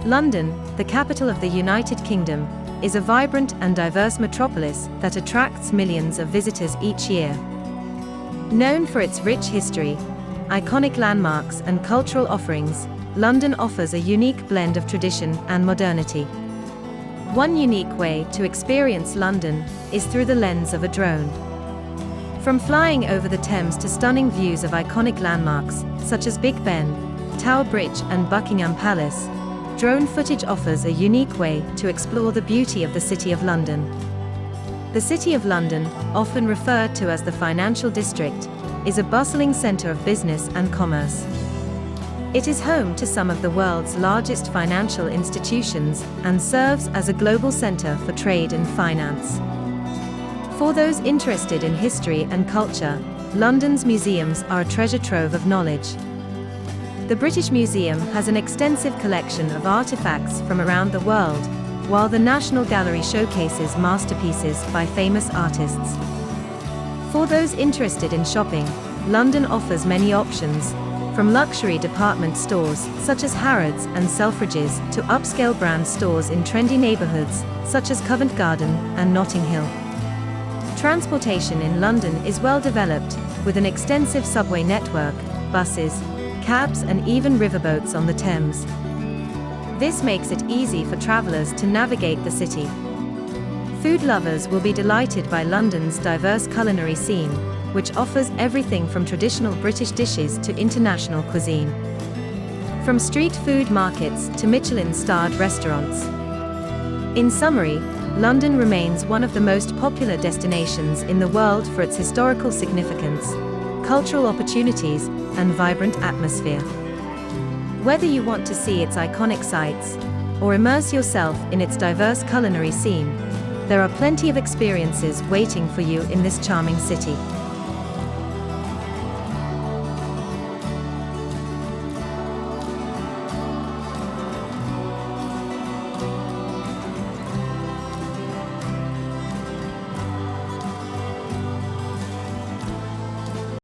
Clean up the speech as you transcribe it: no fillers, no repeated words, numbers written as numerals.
London, the capital of the United Kingdom, is a vibrant and diverse metropolis that attracts millions of visitors each year. Known for its rich history, iconic landmarks and cultural offerings, London offers a unique blend of tradition and modernity. One unique way to experience London is through the lens of a drone. From flying over the Thames to stunning views of iconic landmarks, such as Big Ben, Tower Bridge and Buckingham Palace, drone footage offers a unique way to explore the beauty of the City of London. The City of London, often referred to as the Financial District, is a bustling centre of business and commerce. It is home to some of the world's largest financial institutions and serves as a global centre for trade and finance. For those interested in history and culture, London's museums are a treasure trove of knowledge. The British Museum has an extensive collection of artefacts from around the world, while the National Gallery showcases masterpieces by famous artists. For those interested in shopping, London offers many options, from luxury department stores such as Harrods and Selfridges to upscale brand stores in trendy neighbourhoods such as Covent Garden and Notting Hill. Transportation in London is well developed, with an extensive subway network, buses, cabs and even riverboats on the Thames. This makes it easy for travellers to navigate the city. Food lovers will be delighted by London's diverse culinary scene, which offers everything from traditional British dishes to international cuisine. From street food markets to Michelin-starred restaurants. In summary, London remains one of the most popular destinations in the world for its historical significance, cultural opportunities, and vibrant atmosphere. Whether you want to see its iconic sights, or immerse yourself in its diverse culinary scene, there are plenty of experiences waiting for you in this charming city.